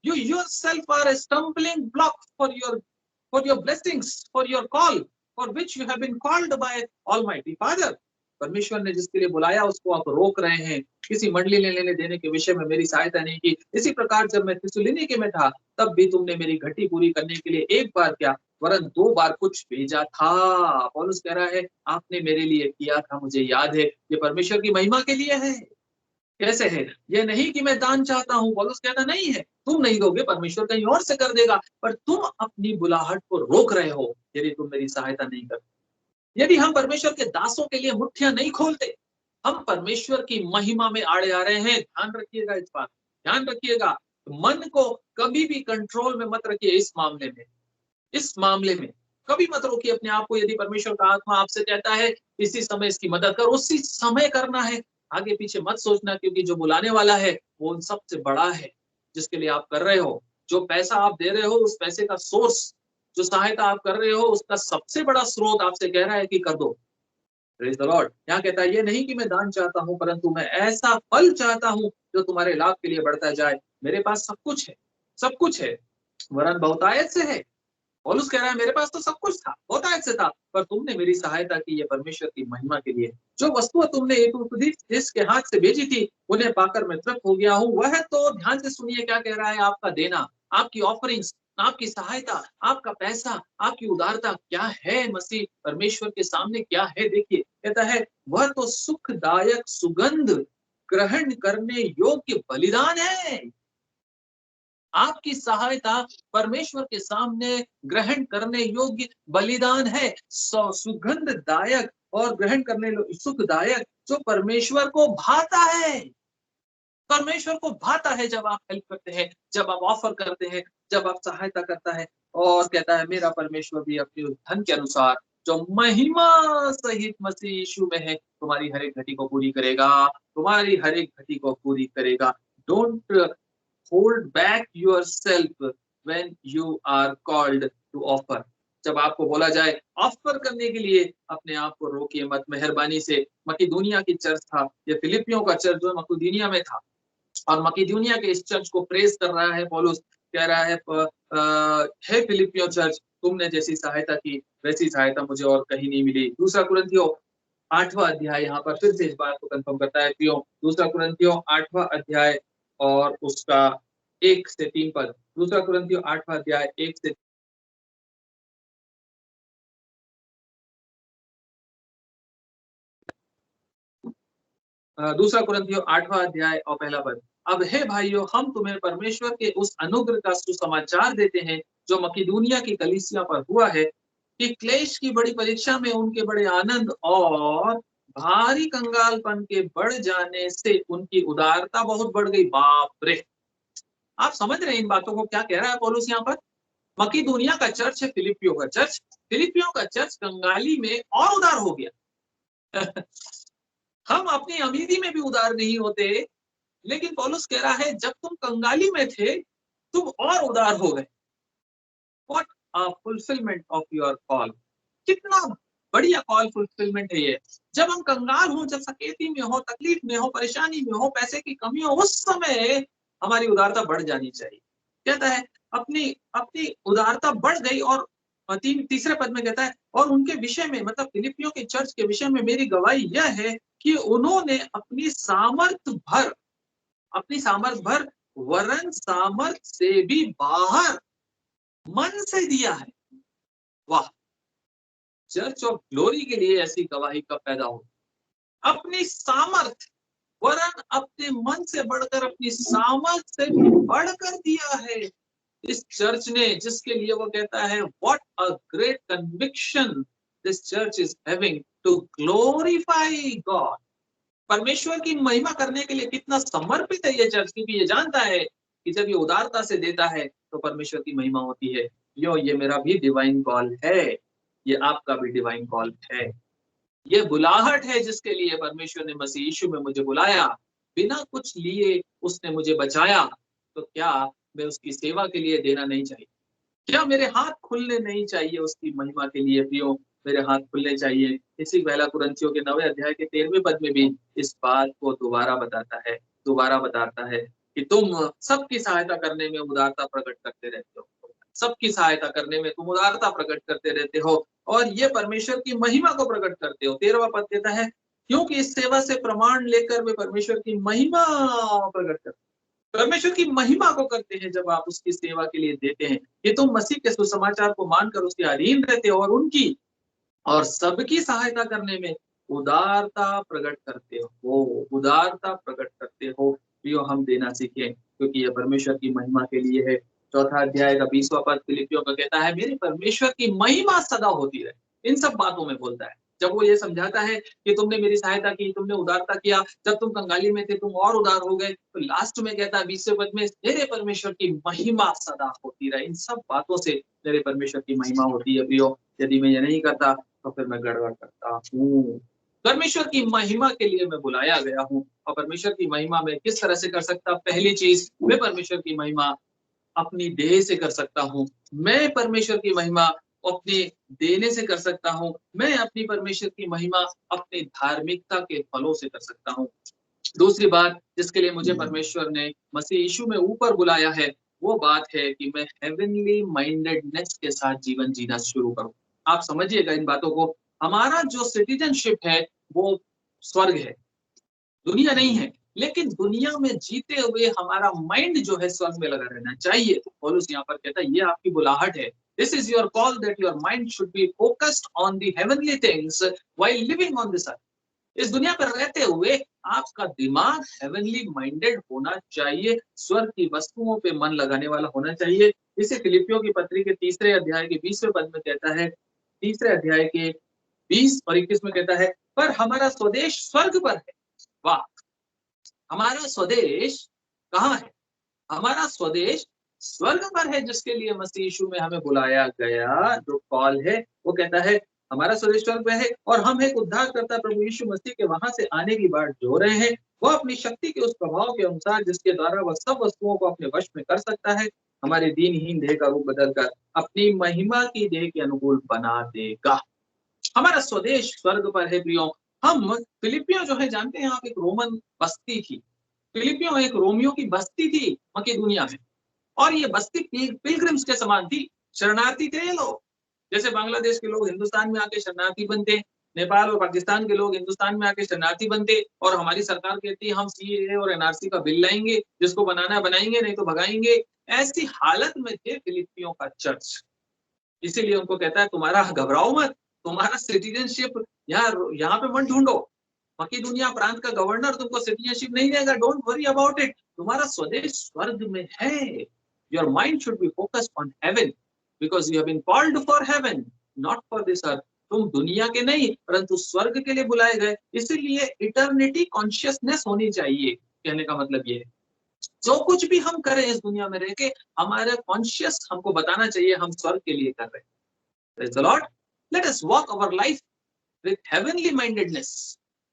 you yourself are a stumbling block for your blessings, for your call, for which you have been called by Almighty Father। परमेश्वर ने जिसके लिए बुलाया उसको आप रोक रहे हैं, किसी मंडली ने लेने देने के विषय में मेरी सहायता नहीं की। इसी प्रकार जब मैं थिस्सलुनीके में था तब भी तुमने मेरी घटी पूरी करने के लिए एक बार क्या वरन 2 बार कुछ भेजा था। पौलुस कह रहा है आपने मेरे लिए किया था, मुझे याद है, ये परमेश्वर की महिमा के लिए है। कैसे है? ये नहीं कि मैं दान चाहता हूं, पौलुस कहता नहीं है तुम नहीं दोगे, परमेश्वर कहीं और से कर देगा, पर तुम अपनी बुलाहट को रोक रहे हो यदि तुम मेरी सहायता नहीं करते। यदि हम परमेश्वर के दासों के लिए मुट्ठियां नहीं खोलते, हम परमेश्वर की महिमा में आड़े आ रहे हैं। ध्यान रखिएगा इस बात, ध्यान रखिएगा। मन को कभी भी कंट्रोल में मत रखिए इस मामले में, इस मामले में कभी मत रोकिए अपने आप को। यदि परमेश्वर का आत्मा आपसे कहता है इसी समय इसकी मदद कर, उसी समय करना है, आगे पीछे मत सोचना, क्योंकि जो बुलाने वाला है वो उन सबसे बड़ा है जिसके लिए आप कर रहे हो। जो पैसा आप दे रहे हो उस पैसे का सोर्स, जो सहायता आप कर रहे हो उसका सबसे बड़ा स्रोत आपसे कह रहा है कि कर दो। Praise the Lord. यहाँ कहता है ये नहीं कि मैं दान चाहता हूँ, परंतु मैं ऐसा फल चाहता हूँ जो तुम्हारे लाभ के लिए बढ़ता जाए। मेरे पास सब कुछ है, सब कुछ है, वरन बहुतायत से है। पौलुस कह रहा है मेरे पास तो सब कुछ था, बहुतायत से था, पर तुमने मेरी सहायता की, ये परमेश्वर की महिमा के लिए। जो वस्तु तुमने एक जिसके हाथ से भेजी थी उन्हें पाकर मैं तृप्त हो गया हूँ। वह तो, ध्यान से सुनिए क्या कह रहा है, आपका देना, आपकी ऑफरिंग्स, आपकी सहायता, आपका पैसा, आपकी उदारता क्या है मसीह परमेश्वर के सामने क्या है। देखिए कहता है वह तो सुखदायक सुगंध ग्रहण करने योग्य बलिदान है। आपकी सहायता परमेश्वर के सामने ग्रहण करने योग्य बलिदान है, सुगंधदायक और ग्रहण करने सुखदायक, जो परमेश्वर को भाता है। परमेश्वर को भाता है जब आप हेल्प करते हैं, जब आप ऑफर करते हैं, जब आप सहायता करता है। और कहता है मेरा परमेश्वर भी अपने धन के अनुसार जो महिमा सहित मसीह यीशु में है तुम्हारी हर एक घटी को पूरी करेगा, तुम्हारी हर एक घटी को पूरी करेगा। Don't hold back yourself when you are called to offer। जब आपको बोला जाए ऑफर करने के लिए अपने आप को रोकिए मत। मेहरबानी से मकीदुनिया की चर्च था, ये फिलिपियों का चर्च जो मकीदुनिया में था, और मकीदुनिया के इस चर्च को प्रेज कर रहा है पौलुस, कह रहा है हे फिलिपियों चर्च, तुमने जैसी सहायता की वैसी सहायता मुझे और कहीं नहीं मिली। दूसरा कुरिन्थियों 8वां अध्याय यहाँ पर फिर से इस बात को कंफर्म करता है। दूसरा कुरिन्थियों 8वां अध्याय और उसका 1 से 3 पद। दूसरा कुरिन्थियों 8वां अध्याय 1 से दूसरा कुरिन्थियों 8वां अध्याय और पहला पद। अब हे भाइयों, हम तुम्हें परमेश्वर के उस अनुग्रह का सुसमाचार देते हैं जो मकीदुनिया की कलीसिया पर हुआ है, कि क्लेश की बड़ी परीक्षा में उनके बड़े आनंद और भारी कंगालपन के बढ़ जाने से उनकी उदारता बहुत बढ़ गई। बाप रे! आप समझ रहे हैं इन बातों को क्या कह रहा है पौलुस यहाँ पर? मकीदुनिया का चर्च है फिलिपियों का चर्च, फिलिपियों का चर्च कंगाली में और उदार हो गया। हम अपनी अमीरी में भी उदार नहीं होते, लेकिन पौलुस कह रहा है जब तुम कंगाली में थे तुम और उदार हो गए। What a fulfilment of your call! कितना बढ़िया कॉल फुलफिलमेंट है ये। जब हम कंगाल हो, जब सकेती में हो, तकलीफ में हो, परेशानी में हो, पैसे की कमी हो, उस समय हमारी उदारता बढ़ जानी चाहिए। कहता है अपनी अपनी उदारता बढ़ गई, और तीसरे पद में कहता है और उनके विषय में, मतलब फिलिपियों के चर्च के विषय में मेरी गवाही यह है कि उन्होंने अपनी सामर्थ भर वरन सामर्थ से भी बाहर मन से दिया है। वाह! चर्च ऑफ ग्लोरी के लिए ऐसी गवाही कब पैदा हो? अपनी सामर्थ वरन अपने मन से बढ़कर अपनी सामर्थ से भी बढ़कर दिया है इस चर्च ने, जिसके लिए वो कहता है what a great conviction this church is having to glorify God. परमेश्वर की महिमा करने के लिए कितना समर्पित है ये चर्च, क्योंकि ये जानता है कि जब ये उदारता से देता है तो परमेश्वर की महिमा होती है। ये मेरा भी डिवाइन कॉल है, ये आपका भी डिवाइन कॉल है। ये बुलाहट है जिसके लिए परमेश्वर ने मसीह यीशु में मुझे बुलाया, बिना कुछ लिए उसने मुझे बचाया। तो क्या मैं उसकी सेवा के लिए देना नहीं चाहिए? क्या मेरे हाथ खुलने नहीं चाहिए उसकी महिमा के लिए? प्रियो, मेरे हाथ खुलने चाहिए। इसी पहला कुरिन्थियों के 9वें अध्याय के 13वें पद में भी इस बात को दोबारा बताता है कि तुम सबकी सहायता करने में उदारता प्रकट करते रहते हो। सबकी सहायता करने में तुम उदारता प्रकट करते रहते हो और ये परमेश्वर की महिमा को प्रकट करते हो। 13वां पद कहता है क्योंकि इस सेवा से प्रमाण लेकर वे परमेश्वर की महिमा प्रकट करते, परमेश्वर की महिमा को करते हैं जब आप उसकी सेवा के लिए देते हैं। ये तुम मसीह के सुसमाचार को मानकर उसके अधीन रहते हो और उनकी और सबकी सहायता करने में उदारता प्रकट करते हो, उदारता प्रकट करते हो। प्रियो, हम देना सीखें क्योंकि यह परमेश्वर की महिमा के लिए है। चौथा अध्याय का 20वां पद फिलिपियों का कहता है मेरे परमेश्वर की महिमा सदा होती रहे। इन सब बातों में बोलता है। जब वो ये समझाता है कि तुमने मेरी सहायता की, तुमने उदारता किया, जब तुम कंगाली में थे तुम और उदार हो गए, तो लास्ट में कहता है 20वें पद में मेरे परमेश्वर की महिमा सदा होती रहे। इन सब बातों से मेरे परमेश्वर की महिमा होती है। प्रियो, यदि मैं ये नहीं करता तो फिर मैं गड़बड़ करता हूँ। परमेश्वर की महिमा के लिए मैं बुलाया गया हूँ और परमेश्वर की महिमा मैं किस तरह से कर सकता? पहली चीज, मैं परमेश्वर की महिमा अपनी देह से कर सकता हूँ। मैं परमेश्वर की महिमा अपने देने से कर सकता हूँ। मैं अपनी परमेश्वर की महिमा अपनी धार्मिकता के फलों से कर सकता हूँ। दूसरी बात जिसके लिए मुझे परमेश्वर ने मसीह यीशु में ऊपर बुलाया है, वो बात है कि मैं हेवनली माइंडेडनेस के साथ जीवन जीना शुरू करूं। आप समझिएगा इन बातों को। हमारा जो सिटीजनशिप है वो स्वर्ग है, दुनिया नहीं है। लेकिन दुनिया में जीते हुए हमारा माइंड जो है स्वर्ग में लगा रहना चाहिए। तो पौलुस यहाँ पर कहता है ये आपकी बुलाहट है। This is your call that your mind should be focused on the heavenly things while living on this earth. इस दुनिया पर रहते हुए आपका दिमाग हेवनली माइंडेड होना चाहिए, स्वर्ग की वस्तुओं पे मन लगाने वाला होना चाहिए। इसे फिलिपियों की पत्री के 3 अध्याय के 20वें पद में कहता है, 3 अध्याय के 20 और 21 में कहता है पर हमारा स्वदेश स्वर्ग पर है। वाह! हमारा स्वदेश कहाँ है? हमारा स्वदेश स्वर्ग पर है, जिसके लिए मसीह यीशु में हमें बुलाया गया। जो कॉल है वो कहता है हमारा स्वदेश स्वर्ग में है और हम एक उद्धारकर्ता प्रभु यीशु मसीह के वहां से आने की बाट जो रहे हैं। वह अपनी शक्ति के उस प्रभाव के अनुसार जिसके द्वारा वह सब वस्तुओं को अपने वश में कर सकता है, हमारे दीनहीन देह का रूप बदलकर अपनी महिमा की देह के अनुकूल बना देगा। हमारा स्वदेश स्वर्ग पर है। प्रियो, हम फिलिपियों जो है जानते हैं, आप एक रोमन बस्ती थी। फिलिपियों एक रोमियो की बस्ती थी मकेदुनिया में, और ये बस्ती पिलग्रिम्स के समान थी। शरणार्थी थे ये लोग। जैसे बांग्लादेश के लोग हिंदुस्तान में आके शरणार्थी बनते, नेपाल और पाकिस्तान के लोग हिंदुस्तान में आके शरणार्थी बनते, और हमारी सरकार कहती है हम सीएए और एनआरसी का बिल लाएंगे, जिसको बनाना है बनाएंगे, नहीं तो भगाएंगे। ऐसी हालत में थे फिलिपियों का चर्च। इसीलिए उनको कहता है तुम्हारा घबराओ मत, तुम्हारा सिटीजनशिप यहाँ पे मत ढूंढो। मकेदुनिया प्रांत का गवर्नर तुमको सिटीजनशिप नहीं देगा, डोंट वरी अबाउट इट। तुम्हारा स्वदेश स्वर्ग में है। Your mind should be focused on heaven because you have been called for heaven, not for this earth. तुम दुनिया के नहीं परंतु स्वर्ग के लिए बुलाए गए। इसीलिए इटर्निटी कॉन्शियसनेस होनी चाहिए। कहने का मतलब ये है जो कुछ भी हम करें इस दुनिया में रह के, हमारा कॉन्शियस हमको बताना चाहिए हम स्वर्ग के लिए कर रहे हैं। Praise the Lord. Let us walk our life with heavenly mindedness.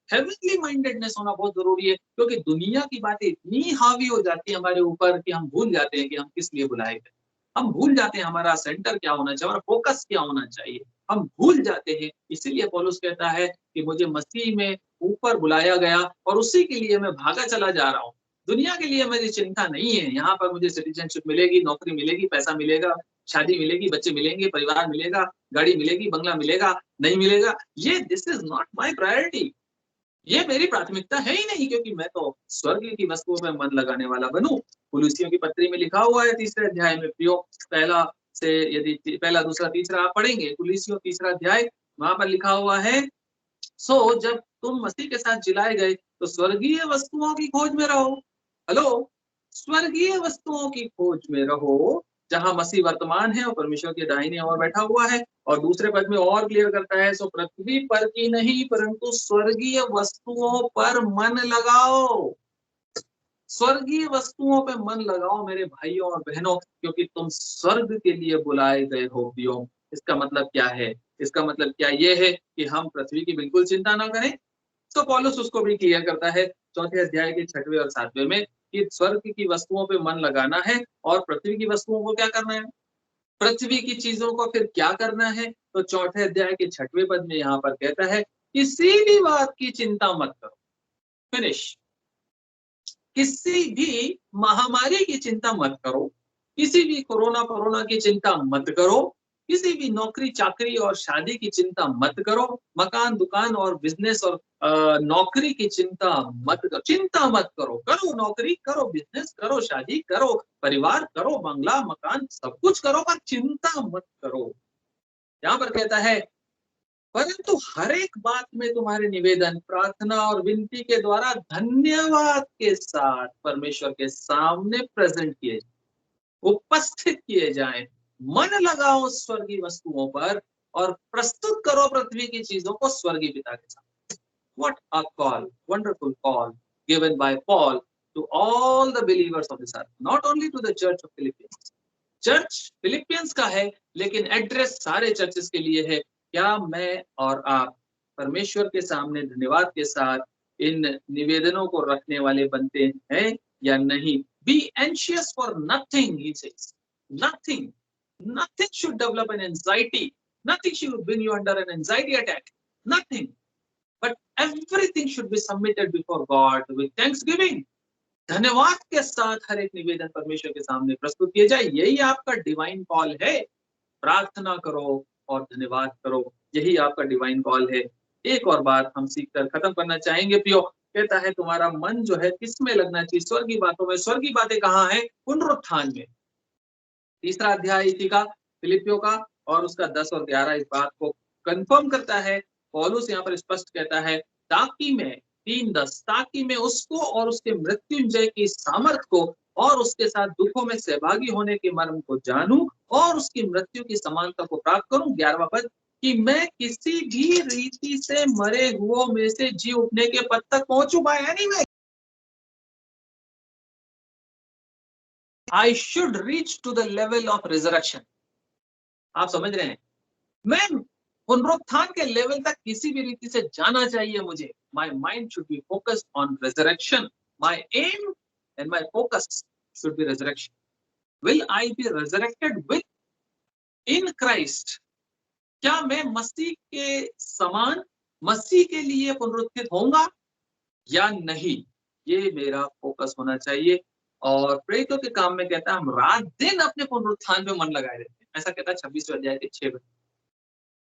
Heavenly mindedness होना बहुत जरूरी है, क्योंकि दुनिया की बातें इतनी हावी हो जाती है हमारे ऊपर कि हम भूल जाते हैं कि हम किस लिए बुलाए गए। हम भूल जाते हैं हमारा सेंटर क्या होना चाहिए, हमारा फोकस क्या होना चाहिए, हम भूल जाते हैं। इसीलिए पौलुस कहता है कि मुझे मसीह में ऊपर बुलाया गया और उसी के लिए मैं भागा चला जा रहा हूँ। दुनिया के लिए मेरी चिंता नहीं है। यहाँ पर मुझे सिटीजनशिप मिलेगी, नौकरी मिलेगी, पैसा मिलेगा, शादी मिलेगी, बच्चे मिलेंगे, परिवार मिलेगा, गाड़ी मिलेगी, बंगला मिलेगा, नहीं मिलेगा, ये this is not my priority. ये मेरी प्राथमिकता है ही नहीं, क्योंकि मैं तो स्वर्ग की वस्तुओं में मन लगाने वाला बनूं। कुलुसियों की पत्री में लिखा हुआ है 3 अध्याय में, प्रियो पहला से यदि पहला, दूसरा, तीसरा आप पढ़ेंगे, कुलुसियों 3 अध्याय, वहां पर लिखा हुआ है, सो जब तुम मसीह के साथ जिलाए गए तो स्वर्गीय वस्तुओं की खोज में रहो। हेलो, स्वर्गीय वस्तुओं की खोज में रहो, जहां मसीह वर्तमान है और परमेश्वर के दाहिने ओर बैठा हुआ है। और दूसरे पद में और क्लियर करता है, सो पृथ्वी पर की नहीं परंतु स्वर्गीय वस्तुओं पर मन लगाओ। स्वर्गीय वस्तुओं पे मन लगाओ मेरे भाइयों और बहनों, क्योंकि तुम स्वर्ग के लिए बुलाए गए हो प्रियो। इसका मतलब क्या है? इसका मतलब क्या ये है कि हम पृथ्वी की बिल्कुल चिंता ना करें? तो पौलुस उसको भी क्लियर करता है 4 अध्याय के 6वें और 7वें में कि स्वर्ग की वस्तुओं पे मन लगाना है और पृथ्वी की वस्तुओं को क्या करना है? पृथ्वी की चीजों को फिर क्या करना है? तो 4 अध्याय के 6वें पद में यहाँ पर कहता है, किसी भी बात की चिंता मत करो। फिनिश। किसी भी महामारी की चिंता मत करो, किसी भी कोरोना की चिंता मत करो, किसी भी नौकरी चाकरी और शादी की चिंता मत करो, मकान दुकान और बिजनेस और नौकरी की चिंता मत करो। चिंता मत करो, करो नौकरी, करो बिजनेस, करो शादी, करो परिवार, करो बंगला मकान, सब कुछ करो, पर चिंता मत करो। यहाँ पर कहता है, परंतु हर एक बात में तुम्हारे निवेदन, प्रार्थना और विनती के द्वारा धन्यवाद के साथ परमेश्वर के सामने प्रेजेंट किए, उपस्थित किए जाएं। मन लगाओ स्वर्गीय वस्तुओं पर और प्रस्तुत करो पृथ्वी की चीजों को स्वर्गीय पिता के सामने। What a call, wonderful call given by Paul to all the believers of this earth, not only to the church of Philippians. Church Philippians का है, लेकिन एड्रेस सारे चर्चेस के लिए है। क्या मैं और आप परमेश्वर के सामने धन्यवाद के साथ इन निवेदनों को रखने वाले बनते हैं या नहीं? Be anxious for nothing, he says. Nothing. Nothing should develop an anxiety. Nothing should bring you under an anxiety attack. Nothing. But everything should be submitted before God with thanksgiving. धन्यवाद के साथ हर एक निवेदन परमेश्वर के सामने प्रस्तुत किया जाए। यही आपका डिवाइन कॉल है। प्रार्थना करो और धन्यवाद करो, यही आपका डिवाइन कॉल है। एक और बात हम सीखकर खत्म करना चाहेंगे प्रियो। कहता है तुम्हारा मन जो है किसमें लगना चाहिए? स्वर्गीय बातों में। स्वर्गीय बातें कहाँ है? पुनरुत्थान में। 3 अध्याय इसी का, फिलिपियों का, और उसका 10 और 11 इस बात को कंफर्म करता है। पौलुस यहाँ पर स्पष्ट कहता है, ताकि मैं 3:10, ताकि मैं उसको और उसके मृत्युंजय की सामर्थ को और उसके साथ दुखों में सहभागी होने के मर्म को जानूं और उसकी मृत्यु की समानता को प्राप्त करूं। 11वां पद, कि मैं किसी भी रीति से मरे हुओं में से जी उठने के पद तक पहुंचू। By any way I should reach to the level of resurrection. आप समझ रहे हैं? मैं पुनरुत्थान के लेवल तक किसी भी रीति से जाना चाहिए मुझे। My mind should be focused on resurrection. My aim and my focus should be resurrection. Will I be resurrected within Christ? क्या मैं मसीह के समान, मसीह के लिए पुनरुत्थित होऊंगा या नहीं? ये मेरा फोकस होना चाहिए। और प्रेरितों के काम में कहता है, हम रात दिन अपने पुनरुत्थान पे मन लगाए रहते हैं। ऐसा कहता है 26वें अध्याय के 6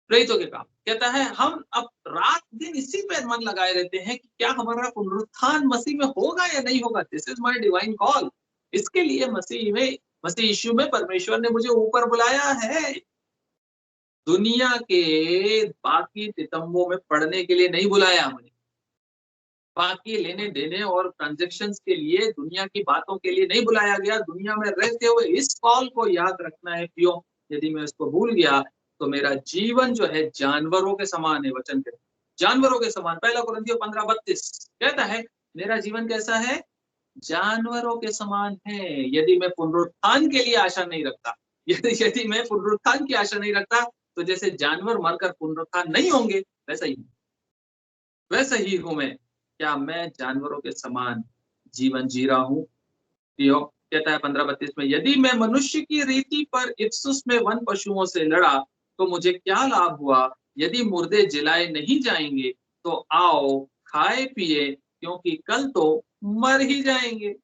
प्रेरितों के काम। कहता है हम अब रात दिन इसी पे मन लगाए रहते हैं कि क्या हमारा पुनरुत्थान मसीह में होगा या नहीं होगा। This is my divine call. इसके लिए मसीह यीशु में परमेश्वर ने मुझे ऊपर बुलाया है। दुनिया के बाकी तितम्बों में पढ़ने के लिए नहीं बुलाया मुझे। बाकी लेने देने और ट्रांजैक्शंस के लिए, दुनिया की बातों के लिए नहीं बुलाया गया। दुनिया में रहते हुए इस कॉल को याद रखना है प्रियो। यदि मैं इसको भूल गया तो मेरा जीवन जो है जानवरों के समान है। वचन के जानवरों के समान। 1 कुरिन्थियों 15:32 कहता है, मेरा जीवन कैसा है? जानवरों के समान है। यदि मैं पुनरुत्थान के लिए आशा नहीं रखता, यदि मैं पुनरुत्थान की आशा नहीं रखता, तो जैसे जानवर मरकर पुनरुत्थान नहीं होंगे, वैसा ही हूं मैं। क्या मैं जानवरों के समान जीवन जी रहा हूं? कहता है 15:32 में, यदि मैं मनुष्य की रीति पर इफ्सुस में वन पशुओं से लड़ा तो मुझे क्या लाभ हुआ? यदि मुर्दे जिलाए नहीं जाएंगे तो आओ खाए पिए, क्योंकि कल तो मर ही जाएंगे,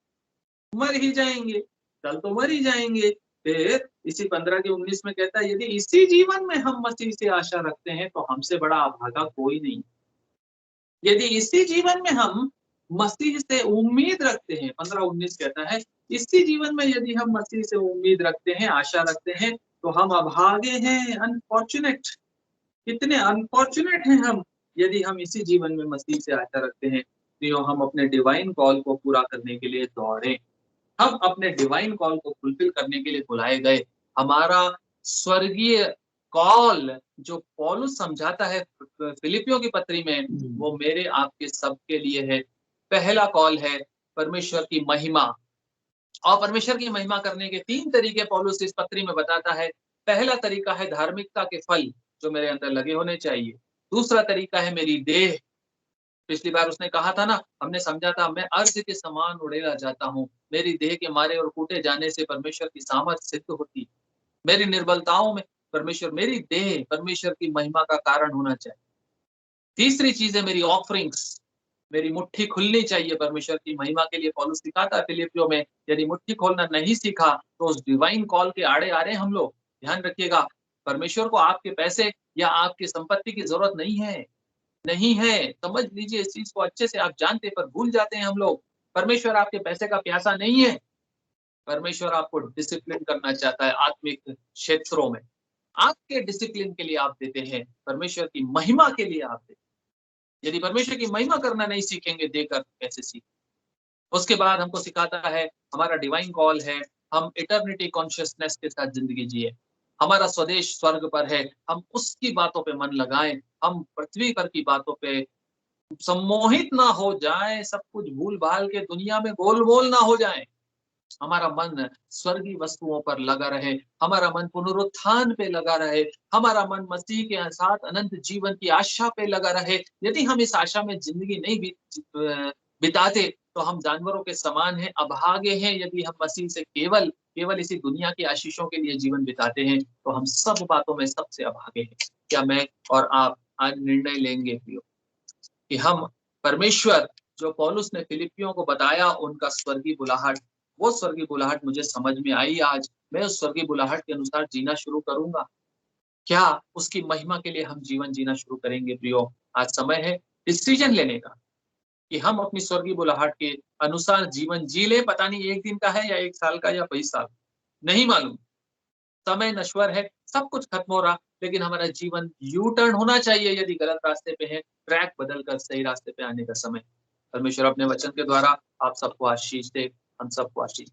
मर ही जाएंगे, कल तो मर ही जाएंगे। फिर इसी 15 के 19 में कहता है, यदि इसी जीवन में हम मसीह से आशा रखते हैं तो हमसे बड़ा अभागा कोई नहीं। यदि इसी जीवन में हम मसीह से उम्मीद रखते हैं, 15-19 कहता है, इसी जीवन में यदि हम मसीह से उम्मीद रखते हैं, आशा रखते हैं, तो हम अभागे हैं, अनफॉर्चुनेट। कितने अनफॉर्चुनेट हैं हम, यदि हम इसी जीवन में मसीह से आशा रखते हैं, तो हम अपने डिवाइन कॉल को पूरा करने के लिए दौड़ें। हम अपने डिवाइन कॉल को फुलफिल करने के लिए बुलाए गए। हमारा स्वर्गीय कॉल जो पौलुस समझाता है फिलिपियों की पत्री में, वो मेरे आपके सबके लिए है। पहला कॉल है परमेश्वर की महिमा, और परमेश्वर की महिमा करने के 3 तरीके पौलुस इस पत्री में बताता है। पहला तरीका है धार्मिकता के फल जो मेरे अंदर लगे होने चाहिए। दूसरा तरीका है मेरी देह। पिछली बार उसने कहा था ना, हमने समझा था, मैं अर्ज के समान उड़ेला जाता हूँ, मेरी देह के मारे और कूटे जाने से परमेश्वर की सामर्थ सिद्ध होती। मेरी निर्बलताओं में परमेश्वर, मेरी देह परमेश्वर की महिमा का कारण होना चाहिए। तीसरी चीज है मेरी ऑफरिंग्स, मेरी मुट्ठी खुलनी चाहिए परमेश्वर की महिमा के लिए। पौलुस सिखाता है फिलिपियों में, यदि मुट्ठी खोलना नहीं सीखा तो उस डिवाइन कॉल के आड़े आ रहे हैं हम लोग। ध्यान रखिएगा, परमेश्वर को आपके पैसे या आपकी संपत्ति की जरूरत नहीं है, नहीं है। समझ लीजिए इस चीज को अच्छे से, आप जानते पर भूल जाते हैं हम लोग। परमेश्वर आपके पैसे का प्यासा नहीं है। परमेश्वर आपको डिसिप्लिन करना चाहता है आत्मिक क्षेत्रों में। आपके डिसिप्लिन के लिए आप देते हैं, परमेश्वर की महिमा के लिए आप देते हैं। यदि परमेश्वर की महिमा करना नहीं सीखेंगे देकर, कैसे सीखेंगे? उसके बाद हमको सिखाता है, हमारा डिवाइन कॉल है, हम इटर्निटी कॉन्शियसनेस के साथ जिंदगी जिए। हमारा स्वदेश स्वर्ग पर है, हम उसकी बातों पे मन लगाएं, हम पृथ्वी पर की बातों पे सम्मोहित ना हो जाए, सब कुछ भूल भाल के दुनिया में गोल मोल ना हो जाए। हमारा मन स्वर्गीय वस्तुओं पर लगा रहे, हमारा मन पुनरुत्थान पे लगा रहे, हमारा मन मसीह के साथ अनंत जीवन की आशा पे लगा रहे। यदि हम इस आशा में जिंदगी नहीं बिताते तो हम जानवरों के समान हैं, अभागे हैं। यदि हम मसीह से केवल केवल इसी दुनिया की आशीषों के लिए जीवन बिताते हैं तो हम सब बातों में सबसे अभागे हैं। क्या मैं और आप आज निर्णय लेंगे प्रियो कि हम परमेश्वर जो पौलुस ने फिलिपियों को बताया, उनका स्वर्गीय बुलाहट, वो स्वर्गीय बुलाहट मुझे समझ में आई आज, मैं उस स्वर्गीय बुलाहट के अनुसार जीना शुरू करूंगा? क्या उसकी महिमा के लिए हम जीवन जीना शुरू करेंगे प्रियो? आज समय है डिसीजन लेने का कि हम अपनी स्वर्गीय बुलाहट के अनुसार जीवन जी ले। पता नहीं 1 दिन का है या 1 साल का या 20 साल, नहीं मालूम। समय नश्वर है, सब कुछ खत्म हो रहा, लेकिन हमारा जीवन यू टर्न होना चाहिए। यदि गलत रास्ते पे है, ट्रैक बदल कर सही रास्ते पे आने का समय। परमेश्वर अपने वचन के द्वारा आप सबको आशीष दे, हम सबको आशीष